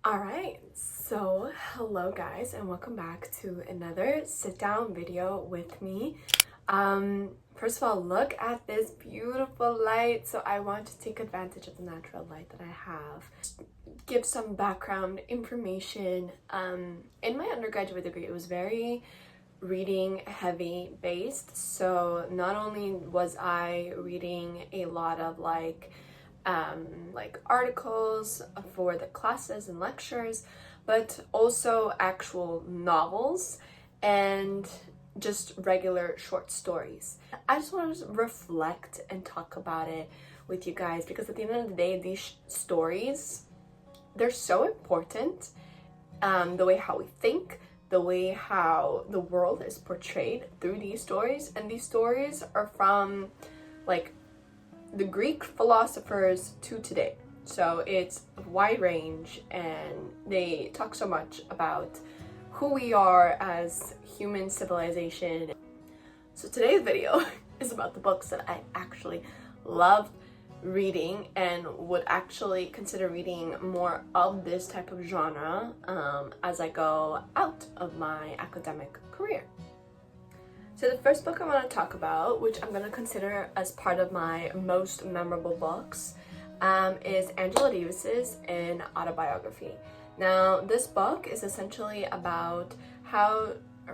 Alright, so hello guys and welcome back to another sit down video with me. First of all, look at this beautiful light. So I want to take advantage of the natural light that I have. Give some background information. In my undergraduate degree, it was very reading heavy based. So not only was I reading a lot of like articles for the classes and lectures, but also actual novels and just regular short stories. I just want to reflect and talk about it with you guys because at the end of the day, these stories, they're so important. The way how we think, the way how the world is portrayed through these stories, and these stories are from like the Greek philosophers to today. So it's a wide range and they talk so much about who we are as human civilization. So today's video is about the books that I actually love reading and would actually consider reading more of this type of genre as I go out of my academic career. So the first book I want to talk about, which I'm going to consider as part of my most memorable books, is Angela Davis's Autobiography. Now, this book is essentially about how,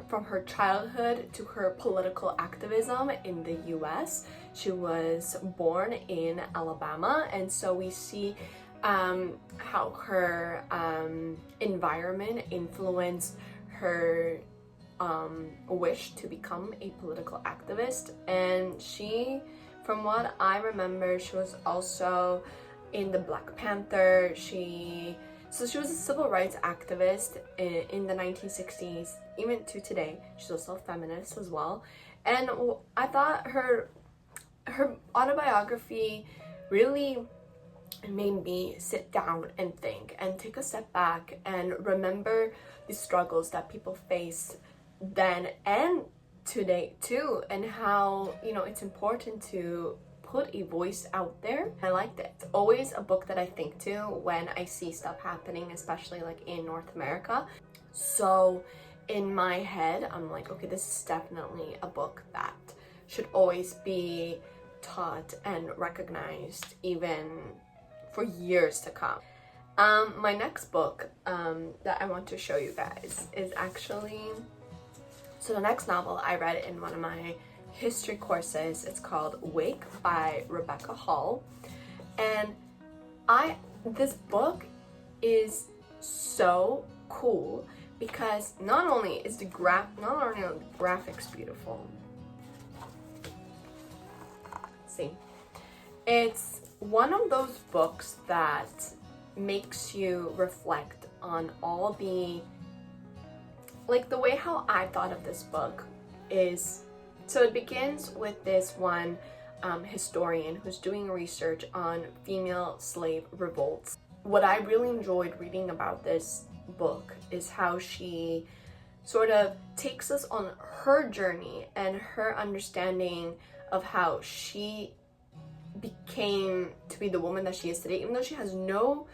from her childhood to her political activism in the US, she was born in Alabama, and so we see how her environment influenced her wish to become a political activist. And she, from what I remember, she was also in the Black Panther. She was a civil rights activist in the 1960s, even to today. She's also a feminist as well. And I thought her autobiography really made me sit down and think and take a step back and remember the struggles that people face then and today too, and how, you know, it's important to put a voice out there. I liked it. It's always a book that I think to when I see stuff happening, especially like in North America. So in my head, I'm like, okay, this is definitely a book that should always be taught and recognized even for years to come. My next book that I want to show you guys is actually, so the next novel I read in one of my history courses. It's called Wake by Rebecca Hall. And this book is so cool because not only are the graphics beautiful. See, it's one of those books that makes you reflect on all the, like, the way how I thought of this book is, so it begins with this one historian who's doing research on female slave revolts. What I really enjoyed reading about this book is how she sort of takes us on her journey and her understanding of how she became to be the woman that she is today, even though she has no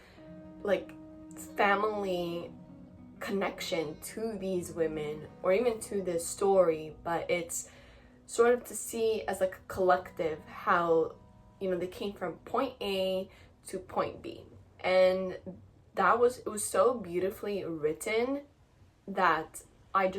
like family connection to these women or even to this story, but it's sort of to see as like a collective how, you know, they came from point A to point B, and it was so beautifully written that I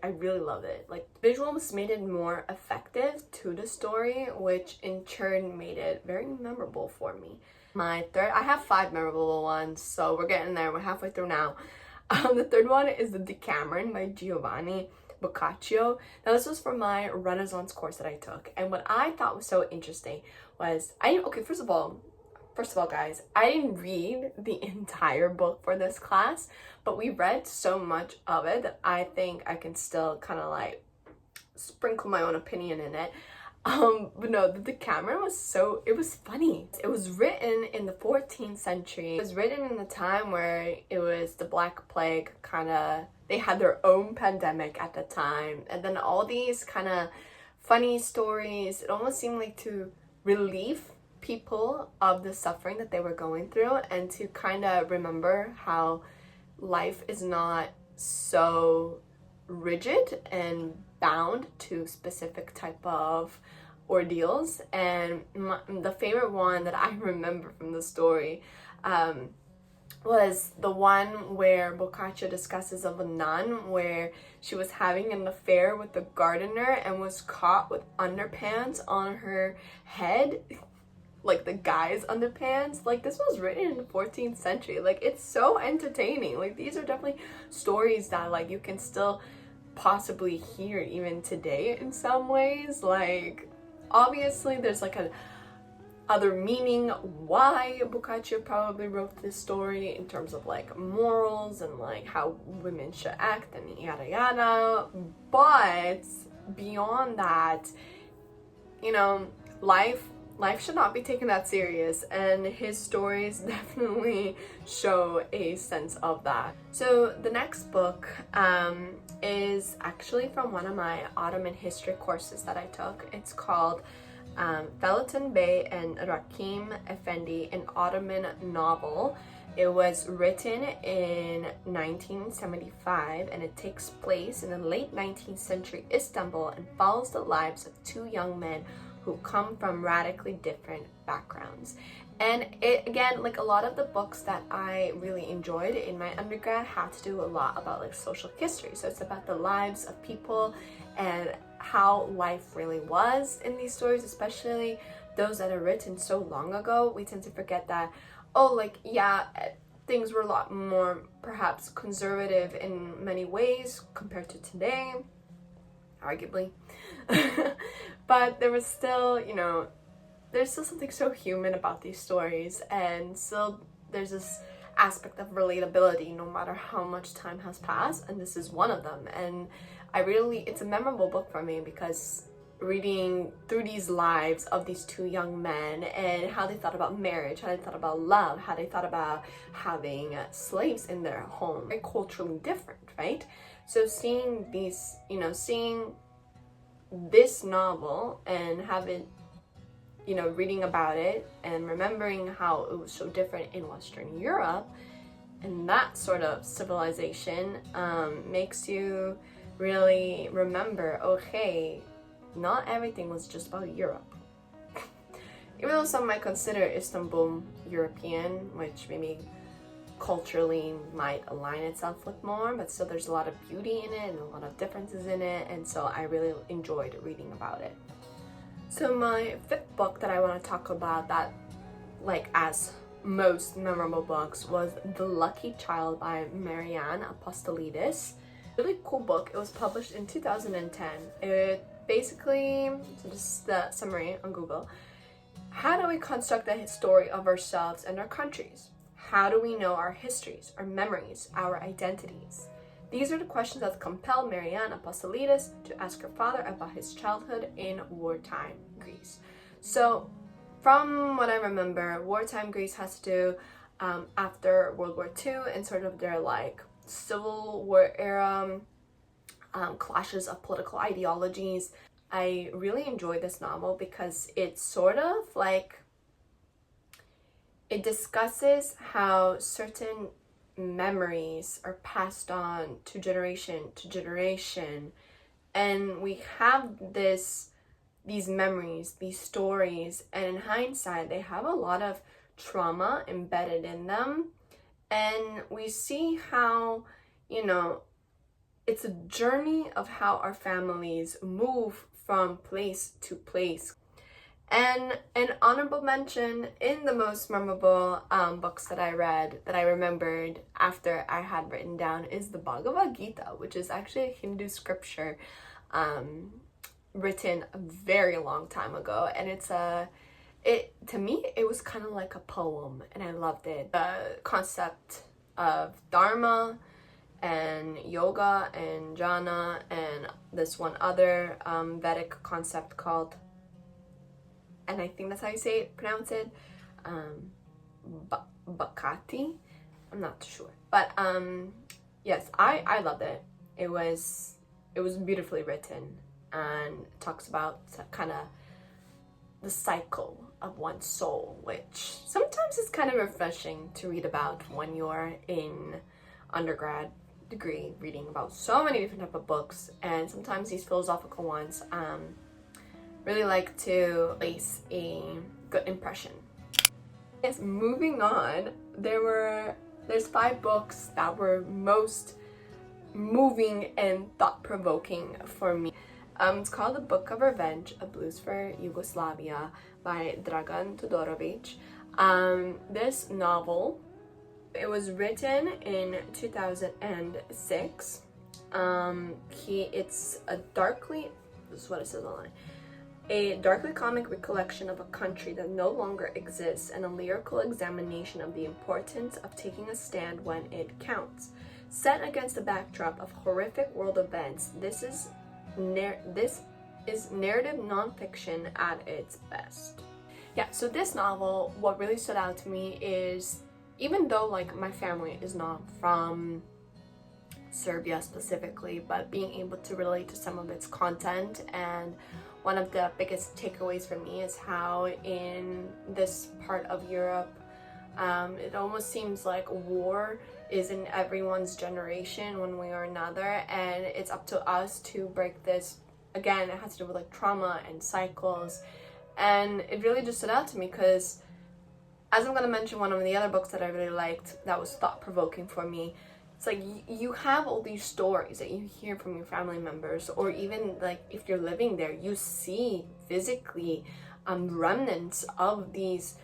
really love it. Like, visuals made it more effective to the story, which in turn made it very memorable for me. I have 5 memorable ones, so we're getting there. We're halfway through now. The third one is the Decameron by Giovanni Boccaccio. Now, this was from my Renaissance course that I took, and what I thought was so interesting was first of all, guys, I didn't read the entire book for this class, but we read so much of it that I think I can still kind of like sprinkle my own opinion in it. But no, the Decameron it was funny. It was written in the 14th century. It was written in the time where it was the Black Plague, they had their own pandemic at the time. And then all these kind of funny stories, it almost seemed like to relieve people of the suffering that they were going through, and to kind of remember how life is not so rigid and bound to specific type of ordeals. And the favorite one that I remember from the story was the one where Boccaccio discusses of a nun where she was having an affair with the gardener and was caught with underpants on her head, like the guy's underpants. Like, this was written in the 14th century. Like, it's so entertaining. Like, these are definitely stories that, like, you can still possibly hear even today in some ways. Like, obviously there's like a other meaning why Boccaccio probably wrote this story in terms of like morals and like how women should act and yada yada, but beyond that, you know, life should not be taken that serious, and his stories definitely show a sense of that. So the next book is actually from one of my Ottoman history courses that I took. It's called Felatun Bey and Rakim Efendi, an Ottoman novel. It was written in 1975, and it takes place in the late 19th century Istanbul and follows the lives of two young men who come from radically different backgrounds. And it, again, like a lot of the books that I really enjoyed in my undergrad had to do a lot about like social history. So it's about the lives of people and how life really was in these stories, especially those that are written so long ago. We tend to forget that, oh, like, yeah, things were a lot more perhaps conservative in many ways compared to today, arguably. But there was still, you know, there's still something so human about these stories, and still there's this aspect of relatability no matter how much time has passed, and this is one of them. And it's a memorable book for me because reading through these lives of these two young men and how they thought about marriage, how they thought about love, how they thought about having slaves in their home, very culturally different, right? So seeing these, you know, seeing this novel and having, you know, reading about it and remembering how it was so different in Western Europe and that sort of civilization makes you really remember, okay, not everything was just about Europe. Even though some might consider Istanbul European, which maybe culturally might align itself with more, but still there's a lot of beauty in it and a lot of differences in it, and so I really enjoyed reading about it. So my fifth book that I want to talk about that, like, as most memorable books was The Lucky Child by Marianne Apostolidis. Really cool book. It was published in 2010. It basically, so just the summary on Google, how do we construct the story of ourselves and our countries? How do we know our histories, our memories, our identities? These are the questions that compelled Marianne Apostolidis to ask her father about his childhood in wartime Greece. So, from what I remember, wartime Greece has to do after World War II and sort of their like Civil War era clashes of political ideologies. I really enjoyed this novel because it's sort of like, it discusses how certain memories are passed on to generation, and we have these memories, these stories, and in hindsight they have a lot of trauma embedded in them, and we see how, you know, it's a journey of how our families move from place to place. And an honorable mention in the most memorable books that I read, that I remembered after I had written down, is the Bhagavad Gita, which is actually a Hindu scripture written a very long time ago. And to me, it was kind of like a poem, and I loved it. The concept of Dharma and yoga and jhana and this one other Vedic concept called, and I think that's how you pronounce it, Bhakti. I'm not sure, but yes, I loved it. It was beautifully written and talks about kind of the cycle of one's soul, which sometimes is kind of refreshing to read about when you're in undergrad degree, reading about so many different type of books, and sometimes these philosophical ones really like to place a good impression. Yes, moving on, there's 5 books that were most moving and thought-provoking for me. It's called The Book of Revenge, A Blues for Yugoslavia by Dragan Todorovic. This novel, it was written in 2006. It's a darkly, this is what it says online, a darkly comic recollection of a country that no longer exists and a lyrical examination of the importance of taking a stand when it counts. Set against the backdrop of horrific world events, this is narrative nonfiction at its best. Yeah, so this novel, what really stood out to me is, even though like my family is not from Serbia specifically, but being able to relate to some of its content, and one of the biggest takeaways for me is how in this part of Europe, it almost seems like war is in everyone's generation one way or another, and it's up to us to break this. Again, it has to do with like trauma and cycles, and it really just stood out to me because, as I'm going to mention one of the other books that I really liked that was thought-provoking for me, it's like you have all these stories that you hear from your family members, or even like if you're living there, you see physically remnants of these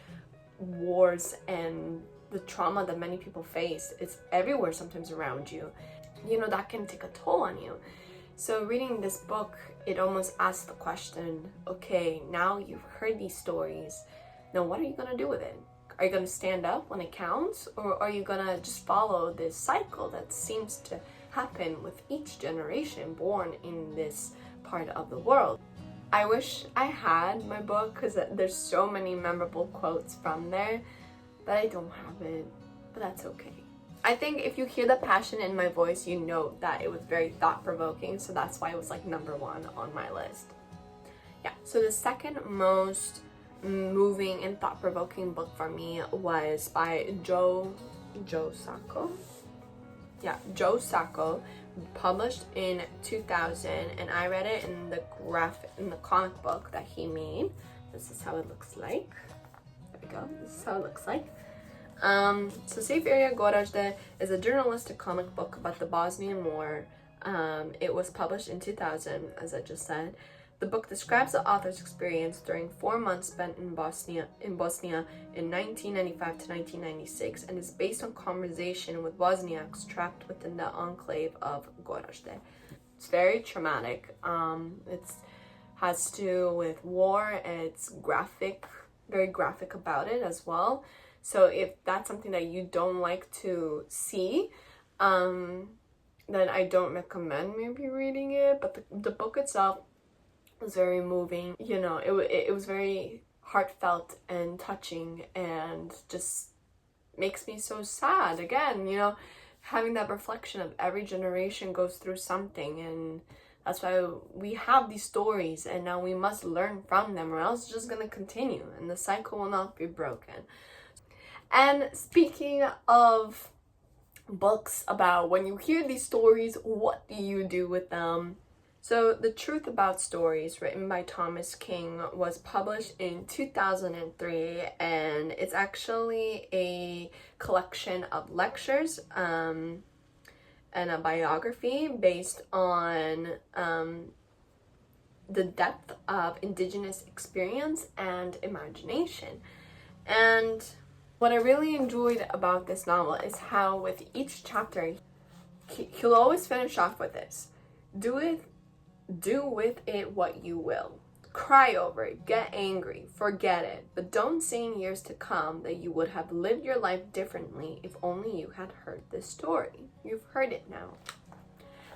wars and the trauma that many people face. It's everywhere sometimes around you. You know, that can take a toll on you. So reading this book, it almost asks the question, okay, now you've heard these stories, now what are you gonna do with it? Are you gonna stand up when it counts, or are you gonna just follow this cycle that seems to happen with each generation born in this part of the world? I wish I had my book because there's so many memorable quotes from there, but I don't have it, but that's okay. I think if you hear the passion in my voice, you know that it was very thought-provoking, so that's why it was like number 1 on my list. Yeah, so the second most moving and thought-provoking book for me was by Joe Sacco. Yeah, Joe Sacco, published in 2000, and I read it in the comic book that he made. This is how it looks like. There we go. This is how it looks like. So Safe Area Goražde is a journalistic comic book about the Bosnian War. It was published in 2000, as I just said. The book describes the author's experience during 4 months spent in Bosnia in 1995 to 1996, and is based on conversation with Bosniaks trapped within the enclave of Goražde. It's very traumatic. It has to do with war, and it's graphic, very graphic about it as well. So if that's something that you don't like to see, then I don't recommend maybe reading it. But the book itself was very moving. You know, it was very heartfelt and touching, and just makes me so sad. Again, you know, having that reflection of every generation goes through something, and that's why we have these stories, and now we must learn from them, or else it's just gonna continue, and the cycle will not be broken. And speaking of books about when you hear these stories, what do you do with them? So The Truth About Stories, written by Thomas King, was published in 2003, and it's actually a collection of lectures and a biography based on the depth of Indigenous experience and imagination. And what I really enjoyed about this novel is how with each chapter, he'll always finish off with this. Do with it what you will. Cry over it, get angry, forget it, but don't say in years to come that you would have lived your life differently if only you had heard this story. You've heard it now.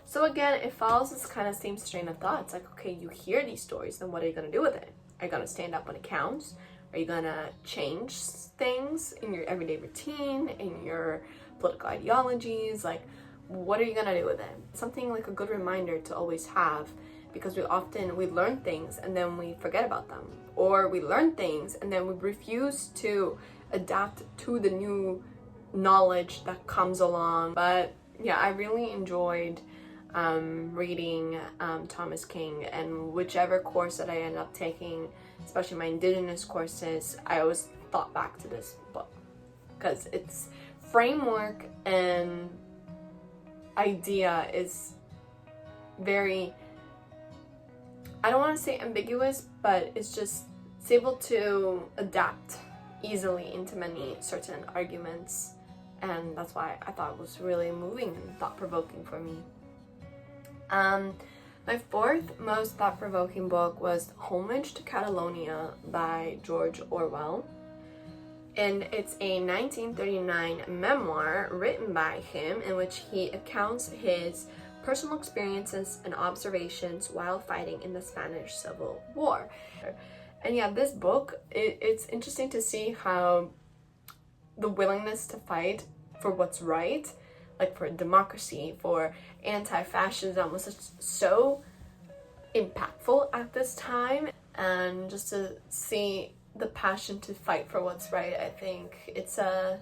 So again, it follows this kind of same strain of thoughts. Like, okay, you hear these stories, then what are you going to do with it? Are you going to stand up when it counts? Are you gonna change things in your everyday routine, in your political ideologies? Like, what are you gonna do with it? Something like a good reminder to always have, because we learn things and then we forget about them, or we learn things and then we refuse to adapt to the new knowledge that comes along. But yeah, I really enjoyed reading Thomas King, and whichever course that I ended up taking, especially my indigenous courses, I always thought back to this book because its framework and idea is very, I don't want to say ambiguous, but it's able to adapt easily into many certain arguments, and that's why I thought it was really moving and thought-provoking for me. My fourth most thought-provoking book was Homage to Catalonia by George Orwell, and it's a 1939 memoir written by him in which he recounts his personal experiences and observations while fighting in the Spanish Civil War. And yeah, this book, it's interesting to see how the willingness to fight for what's right, like for democracy, for anti-fascism, was so impactful at this time. And just to see the passion to fight for what's right, I think it's a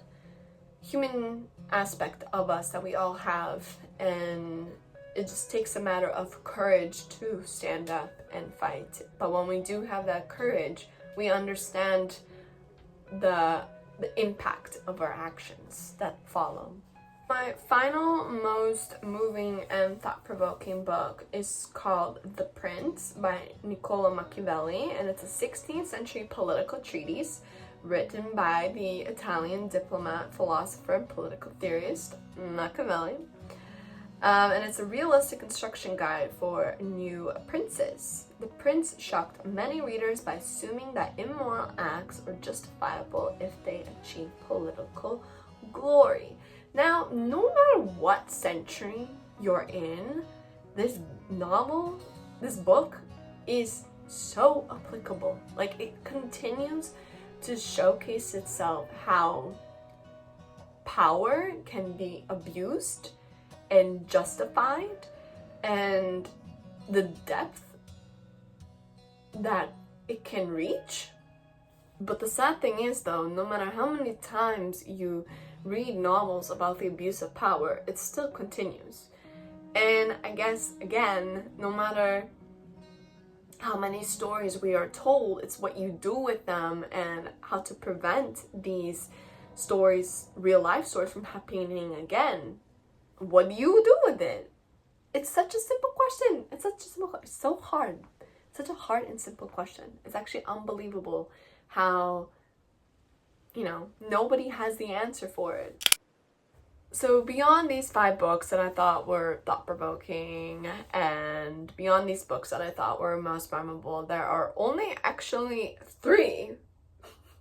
human aspect of us that we all have, and it just takes a matter of courage to stand up and fight. But when we do have that courage, we understand the impact of our actions that follow. My final most moving and thought-provoking book is called The Prince by Niccolo Machiavelli, and it's a 16th century political treatise written by the Italian diplomat, philosopher, and political theorist Machiavelli. And it's a realistic instruction guide for new princes. The Prince shocked many readers by assuming that immoral acts are justifiable if they achieve political glory. Now, no matter what century you're in, this book is so applicable. Like, it continues to showcase itself how power can be abused and justified, and the depth that it can reach. But the sad thing is, though, no matter how many times you read novels about the abuse of power, it still continues. And I guess, again, no matter how many stories we are told, it's what you do with them and how to prevent these stories, real life stories, from happening again. What do you do with it? It's such a simple question. It's so hard. Such a hard and simple question. It's actually unbelievable how, nobody has the answer for it. So beyond these 5 books that I thought were thought-provoking, and beyond these books that I thought were most memorable, there are only actually 3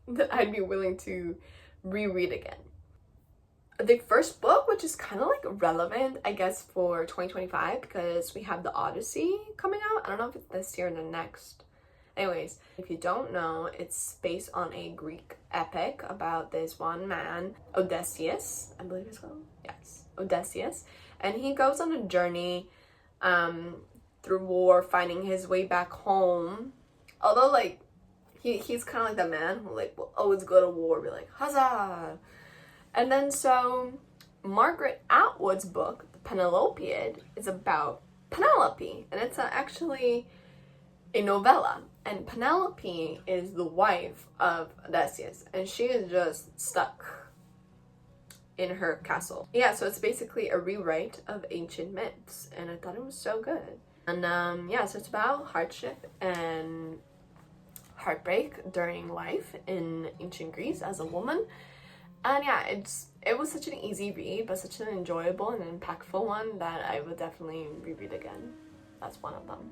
that I'd be willing to reread again. The first book, which is kind of like relevant, I guess, for 2025, because we have the Odyssey coming out. I don't know if it's this year or the next. Anyways, if you don't know, it's based on a Greek epic about this one man, Odysseus, I believe it's called. Yes, Odysseus. And he goes on a journey through war, finding his way back home. Although, like, he's kind of like the man who, like, will always go to war, be like, huzzah! And then so Margaret Atwood's book, The Penelopiad, is about Penelope, and it's actually a novella. And Penelope is the wife of Odysseus, and she is just stuck in her castle. Yeah, so it's basically a rewrite of ancient myths, and I thought it was so good. And so it's about hardship and heartbreak during life in ancient Greece as a woman. And yeah, it was such an easy read, but such an enjoyable and impactful one that I would definitely reread again. That's one of them.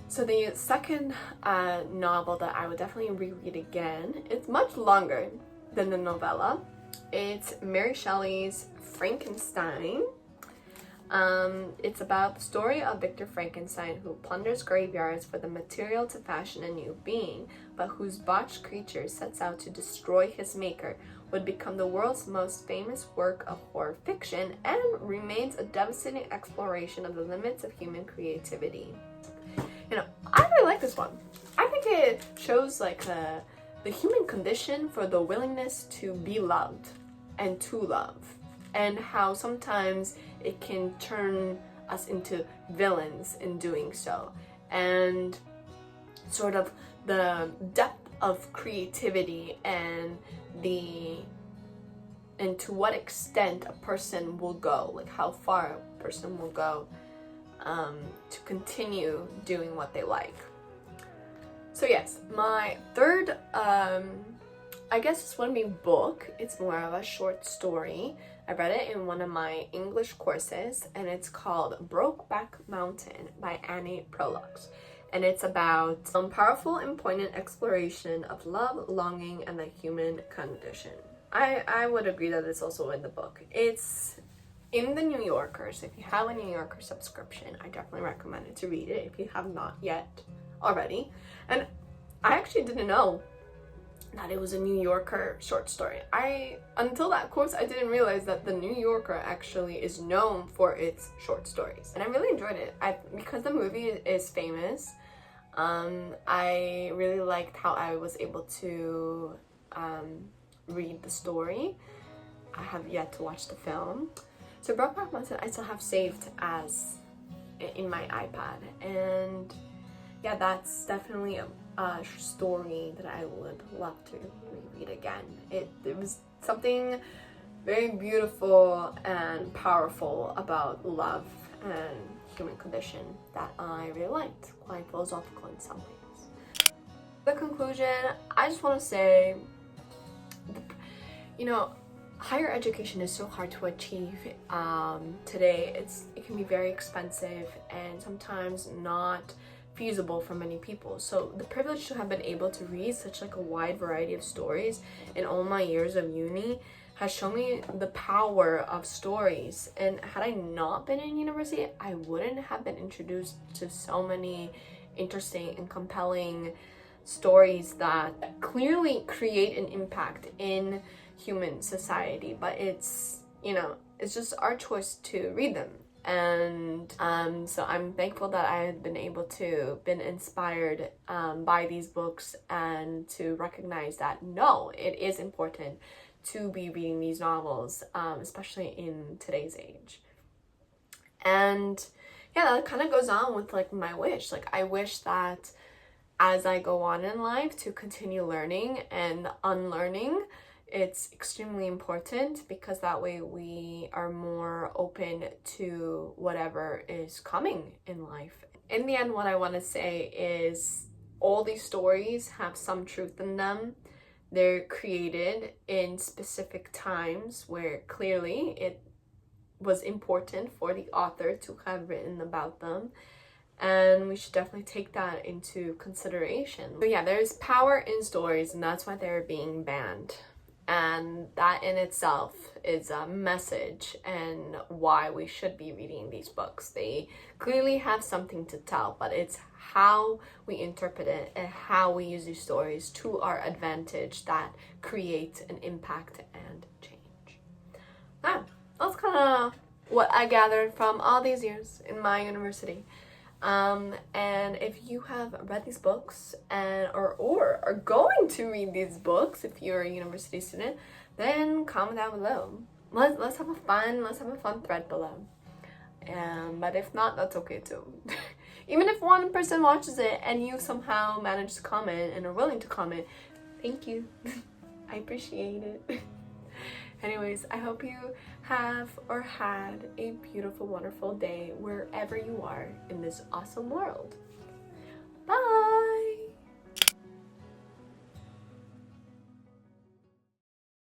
So the second novel that I would definitely reread again, it's much longer than the novella. It's Mary Shelley's Frankenstein. It's about the story of Victor Frankenstein, who plunders graveyards for the material to fashion a new being, but whose botched creature sets out to destroy his maker, would become the world's most famous work of horror fiction, and remains a devastating exploration of the limits of human creativity. like this one. I think it shows like the human condition for the willingness to be loved and to love, and how sometimes it can turn us into villains in doing so, and sort of the depth of creativity and to what extent a person will go, like how far a person will go to continue doing what they like. So yes, my third, I guess this wouldn't be book, it's more of a short story. I read it in one of my English courses, and it's called Brokeback Mountain by Annie Prolux. And it's about some powerful and poignant exploration of love, longing, and the human condition. I would agree that it's also in the book. It's in the New Yorker, so if you have a New Yorker subscription, I definitely recommend it to read it if you have not yet already. And I actually didn't know that it was a New Yorker short story. Until that course, I didn't realize that the New Yorker actually is known for its short stories. And I really enjoyed it. Because the movie is famous, I really liked how I was able to read the story. I have yet to watch the film. So Brokeback Mountain I still have saved as in my iPad, and yeah, that's definitely a story that I would love to reread again. It was something very beautiful and powerful about love and human condition that I really liked, quite philosophical in some ways. The conclusion, I just want to say, higher education is so hard to achieve today. It can be very expensive and sometimes not feasible for many people. So the privilege to have been able to read such like a wide variety of stories in all my years of uni has shown me the power of stories. And had I not been in university, I wouldn't have been introduced to so many interesting and compelling stories that clearly create an impact in human society, but it's just our choice to read them. And so I'm thankful that I had been able to been inspired by these books, and to recognize that no, it is important to be reading these novels, especially in today's age. And yeah, that kind of goes on with like my wish. Like I wish that as I go on in life to continue learning and unlearning. It's extremely important, because that way we are more open to whatever is coming in life. In the end, what I want to say is all these stories have some truth in them. They're created in specific times where clearly it was important for the author to have written about them. And we should definitely take that into consideration. So yeah, there's power in stories, and that's why they're being banned. And that in itself is a message and why we should be reading these books. They clearly have something to tell, but it's how we interpret it and how we use these stories to our advantage that create an impact and change. That's kind of what I gathered from all these years in my university. And if you have read these books or are going to read these books, if you're a university student, then comment down below. Let's have a fun thread below. But if not, that's okay too. Even if one person watches it and you somehow manage to comment and are willing to comment, thank you. I appreciate it. Anyways, I hope you have or had a beautiful, wonderful day wherever you are in this awesome world.